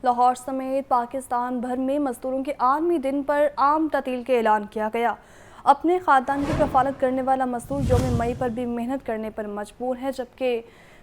لاہور سمیت پاکستان بھر میں مزدوروں کے عالمی دن پر عام تعطیل کا اعلان کیا گیا۔ اپنے خاندان کی کفالت کرنے والا مزدور یوم مئی پر بھی محنت کرنے پر مجبور ہے، جبکہ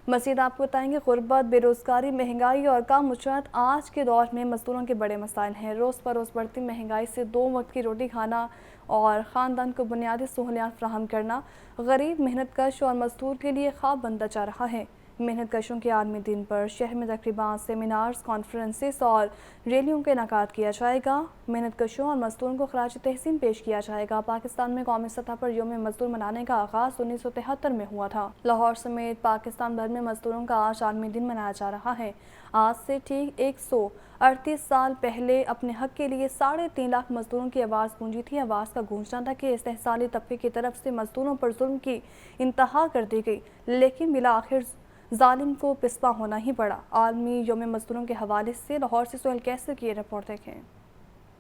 مزید آپ کو بتائیں گے غربت، بے روزگاری، مہنگائی اور کم اجرت آج کے دور میں مزدوروں کے بڑے مسائل ہیں۔ روز بروز بڑھتی مہنگائی سے 2 وقت کی روٹی کھانا اور خاندان کو بنیادی سہولیات فراہم کرنا غریب محنت کش اور مزدور کے لیے خواب بنتا جا رہا ہے۔ محنت کشوں کے عالمی دن پر شہر میں تقریباً سیمینارز، کانفرنسز اور ریلیوں کا انعقاد کیا جائے گا۔ محنت کشوں اور مزدوروں کو خراج تحسین پیش کیا جائے گا۔ پاکستان میں قومی سطح پر یوم مزدور منانے کا آغاز 1973 میں ہوا تھا۔ لاہور سمیت پاکستان بھر میں مزدوروں کا آج عالمی دن منایا جا رہا ہے۔ آج سے ٹھیک 138 سال پہلے اپنے حق کے لیے 3.5 لاکھ مزدوروں کی آواز گونجی تھی۔ آواز کا گونجنا تھا کہ استحصالی طبقے کی طرف سے مزدوروں پر ظلم کی انتہا کر دی گئی، لیکن بالآخر ظالم کو پسپا ہونا ہی پڑا۔ عالمی یوم مزدوروں کے حوالے سے لاہور سے سہیل کیسر کی یہ رپورٹ دیکھیں۔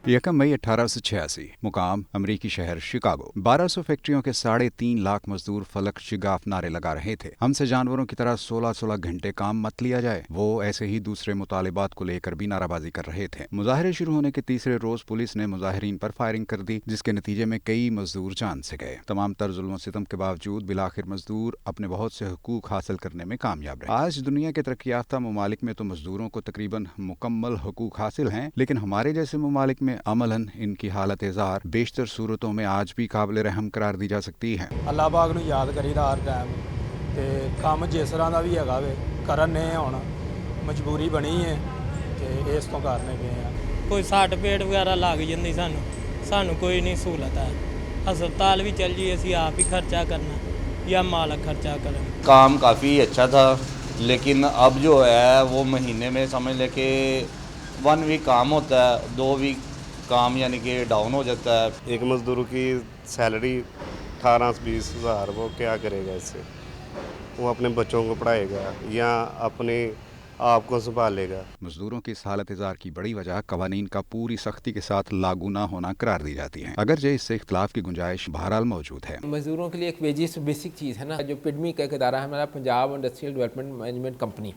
1 مئی 1886 مقام امریکی شہر شکاگو۔ 1200 فیکٹریوں کے 3.5 لاکھ مزدور فلک شگاف نعرے لگا رہے تھے، ہم سے جانوروں کی طرح 16 گھنٹے کام مت لیا جائے۔ وہ ایسے ہی دوسرے مطالبات کو لے کر بھی نعرہ بازی کر رہے تھے۔ مظاہرے شروع ہونے کے تیسرے روز پولیس نے مظاہرین پر فائرنگ کر دی، جس کے نتیجے میں کئی مزدور جان سے گئے۔ تمام تر ظلم و ستم کے باوجود بالآخر مزدور اپنے بہت سے حقوق حاصل کرنے میں کامیاب رہے۔ آج دنیا کے ترقی یافتہ ممالک میں تو مزدوروں کو تقریباً مکمل حقوق حاصل ہیں، لیکن ہمارے جیسے ممالک میں عملاً ان کی حالت ازار بیشتر صورتوں میں آج بھی قابل رحم قرار دی جا سکتی ہے۔ اللہ پاک نو یاد کریدا ہر ٹائم تے کام جس طرح دا بھی ہیگا وے کرنے ہن مجبوری بنی ہے تے اس تو کرنے پے ہیں۔ کوئی سٹ پیٹ وغیرہ لگ جاندی سانوں کوئی نہیں سہولت ہے۔ ہسپتال بھی چل جی اسی آپ ہی خرچہ کرنا یا مالک خرچہ کریں۔ کام کافی اچھا تھا، لیکن اب جو ہے وہ مہینے میں سمجھ لے کہ 1 ویک کام ہوتا ہے، 2 ویک کام یعنی کہ ڈاؤن ہو جاتا ہے۔ ایک مزدور کی سیلری 18-20 ہزار، وہ کیا کرے گا اس سے؟ وہ اپنے بچوں کو پڑھائے گا یا اپنے آپ کو سنبھالے گا؟ مزدوروں کی اس حالت ازار کی بڑی وجہ قوانین کا پوری سختی کے ساتھ لاگو نہ ہونا قرار دی جاتی ہے، اگرچہ اس سے اختلاف کی گنجائش بہرحال موجود ہے۔ مزدوروں کے لیے ایک ویجز بیسک چیز ہے نا، جو پیڈمی کا ایک ادارہ ہے ہمارا Punjab industrial development management company,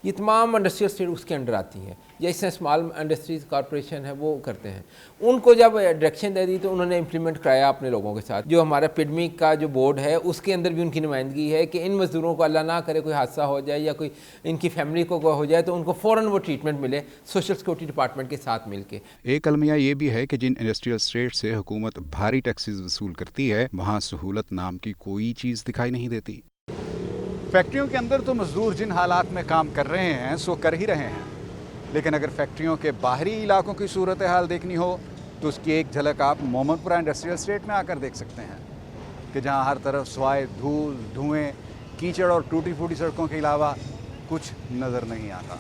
یہ تمام انڈسٹریل اسٹیٹ اس کے انڈر آتی ہیں، یا اس سے اسمال انڈسٹریز کارپوریشن ہے وہ کرتے ہیں۔ ان کو جب ڈائریکشن دے دی تو انہوں نے امپلیمنٹ کرایا اپنے لوگوں کے ساتھ۔ جو ہمارا پیڈمی کا جو بورڈ ہے اس کے اندر بھی ان کی نمائندگی ہے کہ ان مزدوروں کو اللہ نہ کرے کوئی حادثہ ہو جائے یا کوئی ان کی فیملی کو کوئی ہو جائے تو ان کو فوراً وہ ٹریٹمنٹ ملے سوشل سیکورٹی ڈپارٹمنٹ کے ساتھ مل کے۔ ایک المیہ یہ بھی ہے کہ جن انڈسٹریل اسٹیٹ سے حکومت بھاری ٹیکسز وصول کرتی ہے، وہاں سہولت نام کی کوئی چیز دکھائی نہیں دیتی۔ فیکٹریوں کے اندر تو مزدور جن حالات میں کام کر رہے ہیں سو کر ہی رہے ہیں، لیکن اگر فیکٹریوں کے باہری علاقوں کی صورتحال دیکھنی ہو تو اس کی ایک جھلک آپ محمد پورہ انڈسٹریل اسٹیٹ میں آ کر دیکھ سکتے ہیں کہ جہاں ہر طرف سوائے دھول، دھوئیں، کیچڑ اور ٹوٹی پھوٹی سڑکوں کے علاوہ کچھ نظر نہیں آتا۔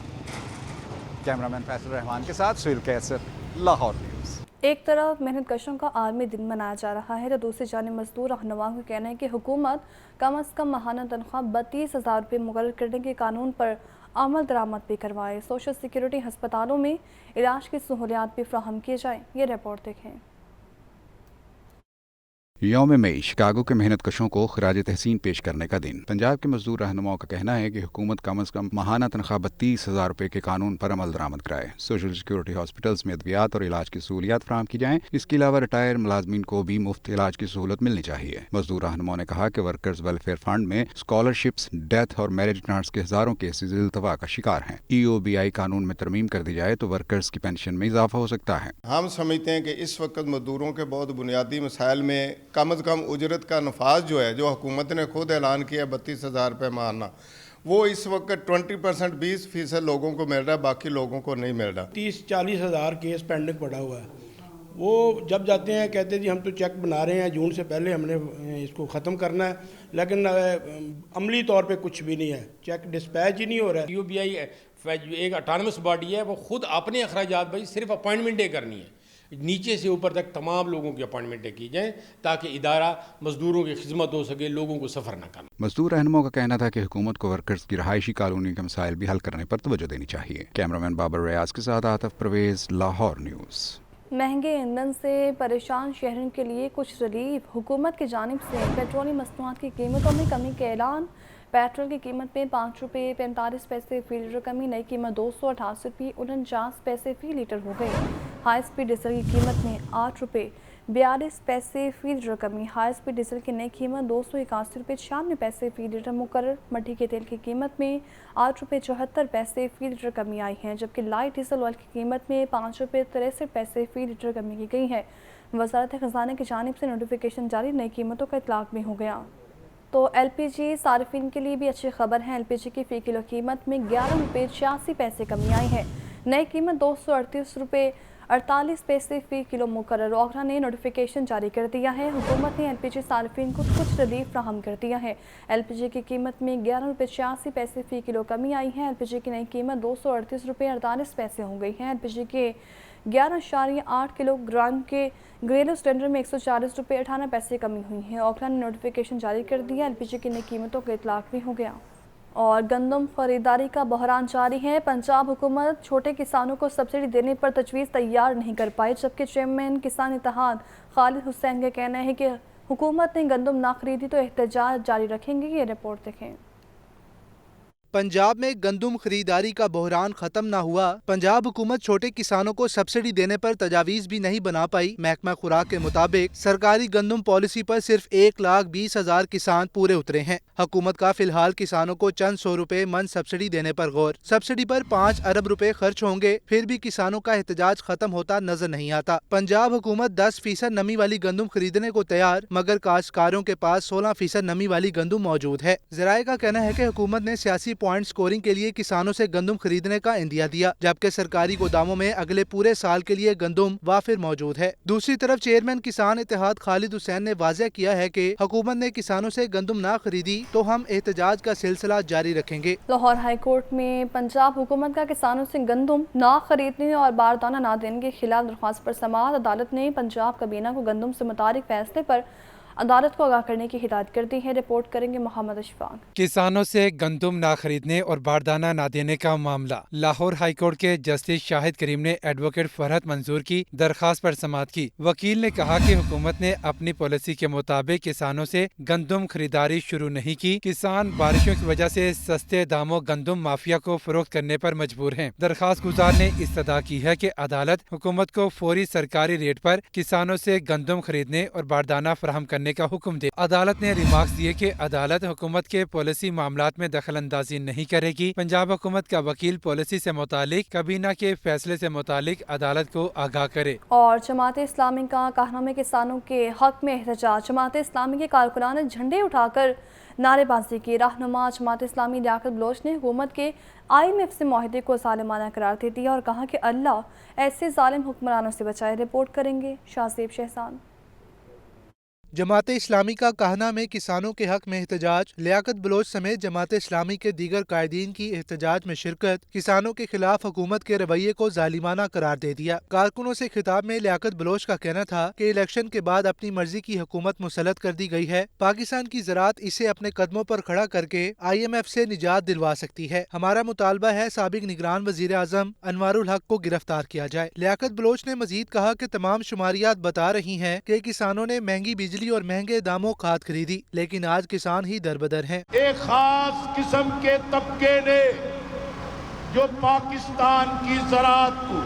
کیمرامین فیصل رحمان کے ساتھ سہیل کیسر، لاہور نیوز۔ ایک طرف محنت کشوں کا عالمی دن منایا جا رہا ہے تو دوسری جانب مزدور رہنماؤں کا کہنا ہے کہ حکومت کم از کم ماہانہ تنخواہ 32,000 روپے مقرر کرنے کے قانون پر عمل درآمد بھی کروائے، سوشل سیکورٹی ہسپتالوں میں علاج کی سہولیات بھی فراہم کی جائیں۔ یہ رپورٹ دیکھیں۔ یوم مئی شکاگو کے محنت کشوں کو خراج تحسین پیش کرنے کا دن۔ پنجاب کے مزدور رہنماؤں کا کہنا ہے کہ حکومت کم از کم ماہانہ تنخواہ 32,000 روپے کے قانون پر عمل درآمد کرائے، سوشل سیکورٹی ہاسپٹلس میں ادویات اور علاج کی سہولیات فراہم کی جائیں۔ اس کے علاوہ ریٹائر ملازمین کو بھی مفت علاج کی سہولت ملنی چاہیے۔ مزدور رہنماؤں نے کہا کہ ورکرز ویلفیئر فنڈ میں اسکالرشپس، ڈیتھ اور میرج گرانٹس کے ہزاروں کیسز التوا کا شکار ہیں۔ EOBI قانون میں ترمیم کر دی جائے تو ورکرز کی پینشن میں اضافہ ہو سکتا ہے۔ ہم سمجھتے ہیں کہ اس وقت مزدوروں کے بہت بنیادی مسائل میں کم از کم اجرت کا نفاذ جو ہے، جو حکومت نے خود اعلان کیا 32,000 روپے ماہانہ، وہ اس وقت 20% 20% لوگوں کو مل رہا ہے، باقی لوگوں کو نہیں مل رہا۔ 30-40 ہزار کیس پینڈنگ پڑا ہوا ہے، وہ جب جاتے ہیں کہتے ہیں جی ہم تو چیک بنا رہے ہیں، جون سے پہلے ہم نے اس کو ختم کرنا ہے، لیکن عملی طور پہ کچھ بھی نہیں ہے، چیک ڈسپیچ ہی نہیں ہو رہا ہے۔ EOBI ایک اٹانومس باڈی ہے، وہ خود اپنے اخراجات بھائی صرف اپوائنٹمنٹیں کرنی ہے، نیچے سے اوپر تک تمام لوگوں کی اپوائنٹمنٹیں کی جائیں تاکہ ادارہ مزدوروں کی خدمت ہو سکے، لوگوں کو سفر نہ کرنا۔ مزدور رہنماؤں کا کہنا تھا کہ حکومت کو ورکرز کی رہائشی کالونی کے مسائل بھی حل کرنے پر توجہ دینی چاہیے۔ کیمرامین بابر ریاض کے ساتھ عاطف پرویز، لاہور نیوز۔ مہنگے ایندھن سے پریشان شہریوں کے لیے کچھ ریلیف، حکومت کی جانب سے پیٹرولیم مصنوعات کی قیمتوں میں کمی کا اعلان۔ पेट्रोल की कीमत में 5 रुपये 45 पैसे फी लीटर कमी, नई कीमत 288 रुपये 49 पैसे फी लीटर हो गई। हाई स्पीड डीजल की कीमत में 8 रुपये 42 पैसे फी लीटर कमी, हाई स्पीड डीजल की नई कीमत 281 रुपये 96 पैसे फी लीटर मुकर्रर। मट्टी के तेल की कीमत में 8 रुपये 74 पैसे फी लीटर कमी आई है, जबकि लाइट डीजल ऑयल की कीमत में 5 रुपये 63 पैसे फी लीटर कमी की गई है। वज़ारत ख़ज़ाना की जानिब से नोटिफिकेशन जारी, नई कीमतों का इतलाक़ भी हो गया। तो एलपीजी सार्फिन के लिए भी अच्छी खबर है। एलपीजी की फ़ी किलो कीमत में 11 रुपये 86 पैसे कमी आई है, नई कीमत 238 रुपये 48 पैसे फ़ी किलो मुकर्रर। ओखरा ने नोटिफिकेशन जारी कर दिया है। हुकूमत ने एलपीजी सार्फिन को कुछ रिलीफ फ्राहम कर दिया है। एलपीजी की कीमत में 11 रुपये 86 पैसे फ़ी किलो कमी आई है। एलपीजी की नई कीमत 238 रुपये 48 पैसे हो गई है। एलपीजी के 11.8 किलोग्राम के घरेलू सिलेंडर में 140 रुपये 98 पैसे कमी हुई है। ओखला ने नोटिफिकेशन जारी कर दिया। एलपीजी की नई कीमतों का इतलाक़ भी हो गया। और गंदम खरीदारी का बहरान जारी है। पंजाब हुकूमत छोटे किसानों को सब्सिडी देने पर तजवीज़ तैयार नहीं कर पाई, जबकि चेयरमैन किसान इत्तेहाद खालिद हुसैन का कहना है कि हुकूमत ने गंदम ना खरीदी तो एहतजाज जारी रखेंगे। ये रिपोर्ट देखें। पंजाब में गंदम खरीदारी का बहरान खत्म ना हुआ। पंजाब हुकूमत छोटे किसानों को सब्सिडी देने पर तजावीज़ भी नहीं बना पाई। महकमा खुराक के मुताबिक सरकारी गंदम पॉलिसी पर सिर्फ 1,20,000 किसान पूरे उतरे हैं। हुकूमत का फिलहाल किसानों को चंद 100 रुपए मन सब्सिडी देने पर गौर। सब्सिडी पर 5 अरब रुपए खर्च होंगे, फिर भी किसानों का एहतजाज खत्म होता नजर नहीं आता। पंजाब हुकूमत 10% नमी वाली गंदम खरीदने को तैयार, मगर काश्तकारों के पास 16% नमी वाली गंदम मौजूद है। ज़राए का कहना है कि हुकूमत ने सियासी पॉइंट स्कोरिंग के लिए किसानों से गंदम खरीदने का इंदिया दिया, जबकि सरकारी गोदामों में अगले पूरे साल के लिए गंदम वाफिर मौजूद है। दूसरी तरफ चेयरमैन किसान इत्तेहाद खालिद हुसैन ने वाज़ेह किया है कि हुकूमत ने किसानों से गंदम ना खरीदी तो हम एहतजाज का सिलसिला जारी रखेंगे। लाहौर हाई कोर्ट में पंजाब हुकूमत का किसानों से गंदम ना खरीदने और बारदाना ना देने के खिलाफ दरख्वास्त पर समाअत। अदालत ने पंजाब काबीना को गंदम से मुतालिक फैसले पर अदालत को आगाह करने की हिदायत कर दी है। रिपोर्ट करेंगे मोहम्मद अशफाक। किसानों से गंदम ना खरीदने और बारदाना ना देने का मामला। लाहौर हाई कोर्ट के जस्टिस शाहिद करीम ने एडवोकेट फरहत मंजूर की दरखास्त पर समाअत की। वकील ने कहा कि हुकूमत ने अपनी पॉलिसी के मुताबिक किसानों से गंदम खरीदारी शुरू नहीं की। किसान बारिशों की वजह से सस्ते दामों गंदम माफिया को फरोख्त करने पर मजबूर हैं। दरखास्त गुजार ने इस्तदा की है कि अदालत हुकूमत को फौरी सरकारी रेट पर किसानों से गंदम खरीदने और बारदाना फराहम करने का हुक्म दे। अदालत ने रिमार्क्स दिए कि अदालत हुकूमत के पॉलिसी मामलात में दखल अंदाजी नहीं करेगी। पंजाब हुकूमत का वकील पॉलिसी से मुतालिक काबीना के फैसले से मुतालिक अदालत को आगाह करे। और जमात इस्लामी का कहना में किसानों के हक में एहतजाज। जमात इस्लामी के कारकुनान ने झंडे उठाकर नारेबाजी की। रहनुमा जमात इस्लामी लियाकत बलोच ने हुकूमत के IMF से माहिदे को जालिमाना करार दे दिया और कहा कि अल्लाह ऐसे जालिम हुक्मरानों से बचाए। रिपोर्ट करेंगे शाहजेब शहजान। जमात इस्लामी का कहना में किसानों के हक में एहतजाज। लियाकत बलोच समेत जमात इस्लामी के दीगर कायदीन की एहतजाज में शिरकत। किसानों के खिलाफ हुकूमत के रवैये को जालिमाना करार दे दिया। कारकुनों से खिताब में लियाकत बलोच का कहना था कि इलेक्शन के बाद अपनी मर्जी की हुकूमत मुसलत कर दी गई है। पाकिस्तान की ज़राअत इसे अपने कदमों पर खड़ा करके IMF से निजात दिलवा सकती है। हमारा मुतालबा है साबिक निगरान वजीर आज़म अनवारुल हक को गिरफ्तार किया जाए। लियाकत बलोच ने मजीद कहा कि तमाम शुमारियात बता रही हैं कि किसानों ने महंगी बिजली और महंगे दामों खाद खरीदी, लेकिन आज किसान ही दरबदर हैं। एक खास किस्म के तबके ने जो पाकिस्तान की ज़राअत को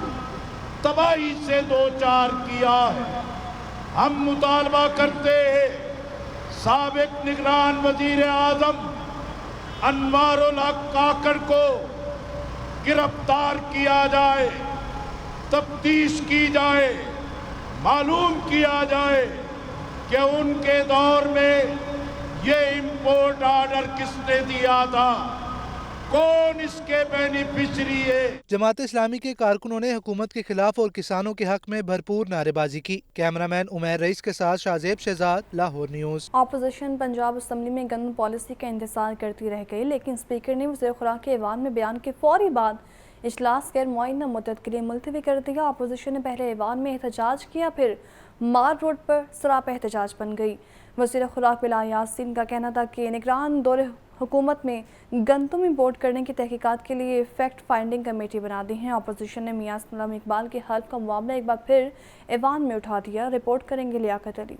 तबाही से दो चार किया है, हम मुतालबा करते हैं साबिक निगरान वजीर आज़म अनवारुल हक काकड़ को गिरफ्तार किया जाए, तफ्तीश की जाए, मालूम किया जाए कि उनके दौर में ये इंपोर्ट ऑर्डर किसने दिया था, कौन इसके बेनिफिशरी है। जमात इस्लामी के कारकुनों ने हुकूमत के खिलाफ और किसानों के हक में भरपूर नारेबाजी की। कैमरामैन उमैर रईस के साथ Shahzeb Shahzad, Lahore news. Opposition Punjab assembly में गंदम पॉलिसी का इंतजार करती रह गई, लेकिन स्पीकर ने वज़ीर खुराक के ऐवान में बयान के फौरी बाद इजलास गैर मुअय्यना मुद्दत के लिए मुलतवी कर दिया। अपोजिशन ने पहले ऐवान में एहतजाज किया, फिर मार रोड पर सरापा एहतजाज बन गई। वज़ीर खुराक बिलाल यासीन का कहना था कि निगरान दौरे हुकूमत में गंदम इंपोर्ट करने की तहकीकात के लिए फैक्ट फाइंडिंग कमेटी बना दी है। अपोजिशन ने मियां सलाम इकबाल के हल्फ का मामला एक बार फिर ऐवान में उठा दिया। रिपोर्ट करेंगे लियाकत अली।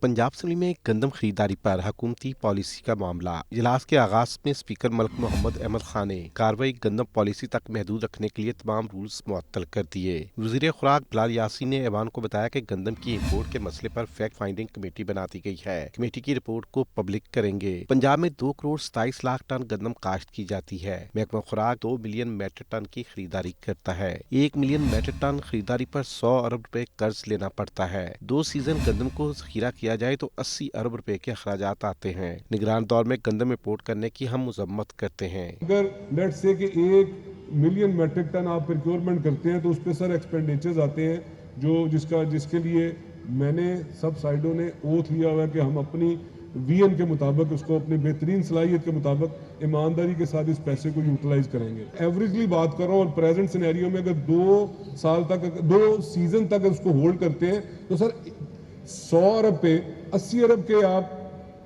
पंजाब असम्बली में गंदम खरीदारी पर हुकूमती पॉलिसी का मामला। इजलास के आगाज में स्पीकर मलिक मोहम्मद अहमद खान ने कार्रवाई गंदम पॉलिसी तक महदूद रखने के लिए तमाम रूल्स मुअत्तल कर दिए। वज़ीर खुराक बिलाल यासीन ने ऐवान को बताया कि गंदम की इम्पोर्ट के मसले पर फैक्ट फाइंडिंग कमेटी बना दी गई है। कमेटी की रिपोर्ट को पब्लिक करेंगे। पंजाब में 2 करोड़ 27 लाख टन गंदम काश्त की जाती है। महकमा खुराक 2 मिलियन मीट्रिक टन की खरीदारी करता है। 1 मिलियन मीट्रिक टन खरीदारी पर 100 अरब रुपए कर्ज लेना पड़ता है। 2 सीजन गंदम को जखीरा किया जाए तो 80 अरब रुपए के अखराजात आते हैं। निगरान दौर में गंदम इंपोर्ट करने की हम मजम्मत करते हैं। अगर लेट्स से कि 1 मिलियन मीट्रिक टन आप प्रोक्योरमेंट करते हैं तो उस पर सर एक्सपेंडिचर्स आते हैं जिसके लिए मैंने सब साइडों ने ओथ लिया हुआ है कि हम अपनी वीएन के मुताबिक उसको अपनी बेहतरीन सलाहियत के मुताबिक ईमानदारी के साथ इस पैसे को यूटिलाइज करेंगे। एवरेजली बात कर रहा हूँ और प्रेजेंट सिनेरियो में अगर 2 सीजन तक उसको होल्ड करते हैं तो सर 100 अरब पे 80 अरब के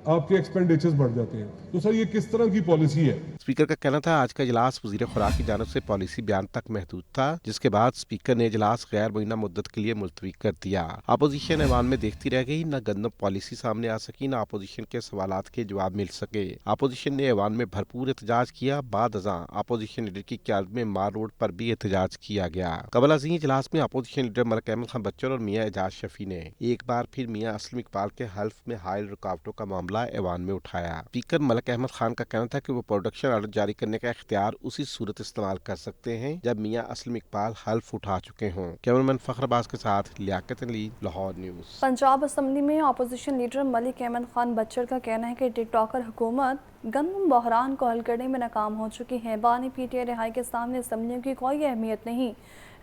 आपके एक्सपेंडिचर्स बढ़ जाते हैं। तो सर ये किस तरह की पॉलिसी है? स्पीकर का कहना था आज का इजलास वज़ीर खुराक की जानिब से पॉलिसी बयान तक महदूद था, जिसके बाद स्पीकर ने इजलास गैर मुइन्ना मुद्दत के लिए मुलतवी कर दिया। अपोजिशन ऐवान में देखती रह गई, न गंदम पॉलिसी सामने आ सकी, न अपोजिशन के सवालात के जवाब मिल सके। अपोजिशन ने ऐवान में भरपूर एहतजाज किया। बाद अज़ां अपोजिशन लीडर की क़यादत में मार रोड पर भी एहतजाज किया गया। कबल अज़ीं इजलास में अपोजिशन लीडर मलिक अहमद खान बच्चर और मियाँ एजाज शफी ने एक बार फिर मियाँ असलम इकबाल के हल्फ में हायल रुकावटों का मामला ऐवान में उठाया। स्पीकर मलिक अहमद खान का कहना था कि वो प्रोडक्शन ऑर्डर जारी करने का इख्तियार उसी सूरत इस्तेमाल कर सकते हैं जब मियाँ असलम इकबाल हल्फ उठा चुके हों। कैमरामैन फखर अब्बास के साथ लियाकत अली, लाहौर न्यूज़। पंजाब असम्बली में अपोजिशन लीडर मलिक अहमद खान बच्चर का कहना है कि टिकटॉकर हुकूमत गंदम बहरान को हल करने में नाकाम हो चुकी है। बानी पीटीआई रिहाई के सामने असम्बलियों की कोई अहमियत नहीं।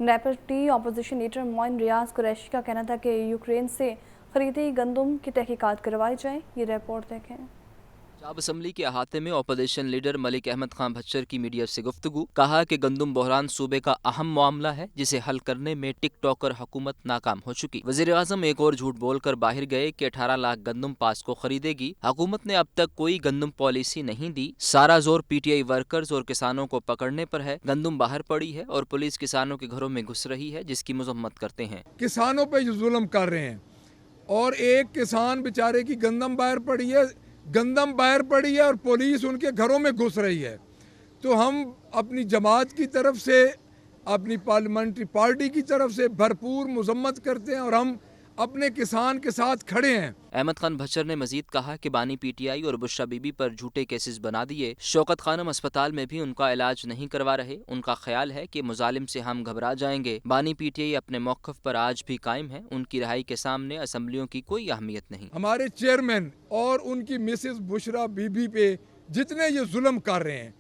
डेप्यूटी अपोजिशन लीडर मोइन रियाज कुरैशी का कहना था कि यूक्रेन से खरीदी गंदम की तहकीकात करवाई जाए। ये रिपोर्ट देखें। पंजाब असम्बली के अहाते में अपोजिशन लीडर मलिक अहमद खान बच्चर की मीडिया से गुफ्तगू। कहा कि गंदम बहरान सूबे का अहम मामला है जिसे हल करने में टिकटॉकर हुकूमत नाकाम हो चुकी। वज़ीर आज़म एक और झूठ बोलकर बाहर गए कि 18 लाख गंदम पास को खरीदेगी। हुकूमत ने अब तक कोई गंदम पॉलिसी नहीं दी। सारा जोर पीटीआई वर्कर्स और किसानों को पकड़ने पर है। गंदम बाहर पड़ी है और पुलिस किसानों के घरों में घुस रही है, जिसकी मजम्मत करते हैं। किसानों पर जुल्म कर रहे हैं और एक किसान बेचारे की गंदम बाहर पड़ी है और पुलिस उनके घरों में घुस रही है। तो हम अपनी जमात की तरफ से, अपनी पार्लियामेंट्री पार्टी की तरफ से भरपूर मजम्मत करते हैं और हम अपने किसान के साथ खड़े हैं। अहमद खान बच्चर ने मजीद कहा कि बानी पीटीआई और बुशरा बीबी पर झूठे केसेस बना दिए। शौकत खानम अस्पताल में भी उनका इलाज नहीं करवा रहे। उनका ख्याल है कि मुजालिम से हम घबरा जाएंगे। बानी पीटीआई अपने मौक़िफ़ पर आज भी कायम है। उनकी रिहाई के सामने असम्बलियों की कोई अहमियत नहीं। हमारे चेयरमैन और उनकी मिसेस बुशरा बीबी पे जितने ये जुल्म कर रहे हैं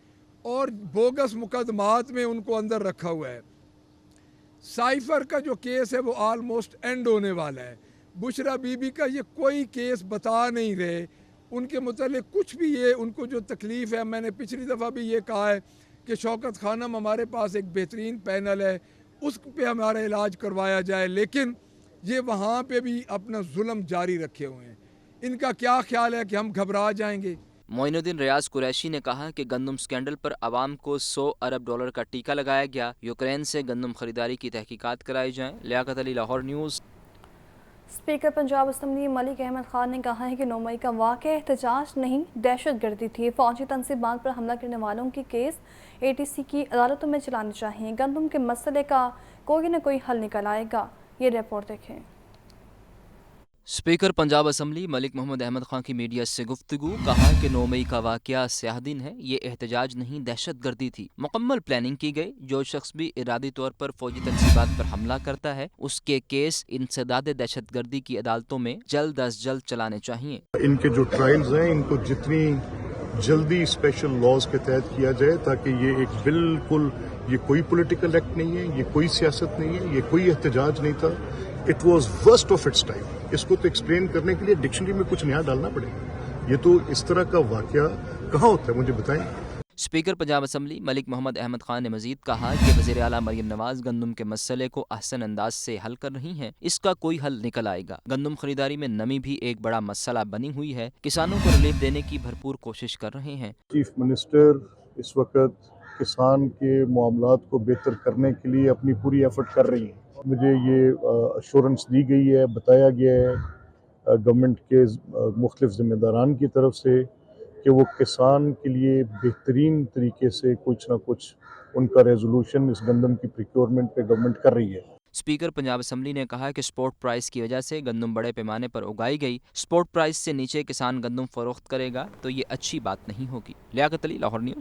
और बोगस मुकदमात में उनको अंदर रखा हुआ है। साइफर का जो केस है वो ऑलमोस्ट एंड होने वाला है। बुशरा बीबी का ये कोई केस बता नहीं रहे। उनके मुतालिक कुछ भी, ये उनको जो तकलीफ़ है, मैंने पिछली दफ़ा भी ये कहा है कि शौकत खानम हमारे पास एक बेहतरीन पैनल है, उस पे हमारा इलाज करवाया जाए, लेकिन ये वहाँ पे भी अपना जुल्म जारी रखे हुए हैं। इनका क्या ख्याल है कि हम घबरा जाएंगे? मोइनुद्दीन रियाज कुरैशी ने कहा कि गंदम स्कैंडल पर आवाम को 100 अरब डॉलर का टीका लगाया गया। यूक्रेन से गंदम खरीदारी की तहकीकात कराई जाए। Liaquat Ali, Lahore news. Speaker Punjab assembly Malik Ahmad Khan ने कहा है कि 9 मई का वाक़या एहतजाज नहीं, दहशत गर्दी थी। फौजी तनसीबात पर हमला करने वालों की केस ATC की अदालतों में चलाने चाहिए। गंदम के मसले का कोई न कोई हल निकल आएगा। ये रिपोर्ट देखें। स्पीकर पंजाब असम्बली मलिक मोहम्मद अहमद खान की मीडिया से गुफ्तगू। कहा कि 9 मई का वाक़या स्याह दिन है। ये एहतजाज नहीं, दहशत गर्दी थी। मुकम्मल प्लानिंग की गई। जो शख्स भी इरादी तौर पर फौजी तनसीबात पर हमला करता है उसके केस इंसदाद दहशत गर्दी की अदालतों में जल्द अज जल्द चलाने चाहिए। इनके जो ट्रायल्स हैं इनको जितनी जल्दी स्पेशल लॉज के तहत किया जाए, ताकि ये एक बिल्कुल, ये कोई पॉलिटिकल एक्ट नहीं है, ये कोई सियासत नहीं है, ये कोई एहतजाज नहीं था। It was worst of its time. इसको तो एक्सप्लेन करने के लिए डिक्शनरी में कुछ नया डालना पड़ेगा। ये तो इस तरह का वाकया कहाँ होता है, मुझे बताएं। स्पीकर पंजाब असम्बली मलिक मोहम्मद अहमद खान ने मजीद कहा कि वज़ीर आला मरियम नवाज गंदम के मसले को अहसन अंदाज से हल कर रही हैं। इसका कोई हल निकल आएगा। गंदम खरीदारी में नमी भी एक बड़ा मसला बनी हुई है। किसानों को रिलीफ देने की भरपूर कोशिश कर रहे हैं। चीफ मिनिस्टर इस वक्त किसान के मामलात को बेहतर करने के लिए अपनी पूरी एफर्ट कर रही हैं। मुझे ये अश्योरेंस दी गई है, बताया गया है गवर्नमेंट के मुख्तलिफ ज़िम्मेदारान की तरफ से कि वो किसान के लिए बेहतरीन तरीके से कुछ ना कुछ उनका रेजोल्यूशन इस गंदम की प्रिक्योरमेंट पे गवर्नमेंट कर रही है। स्पीकर पंजाब असम्बली ने कहा कि स्पॉट प्राइस की वजह से गंदम बड़े पैमाने पर उगाई गई, स्पॉट प्राइस से नीचे किसान गंदम फरोख्त करेगा तो ये अच्छी बात नहीं होगी। लियाकत अली, लाहौर न्यूज़।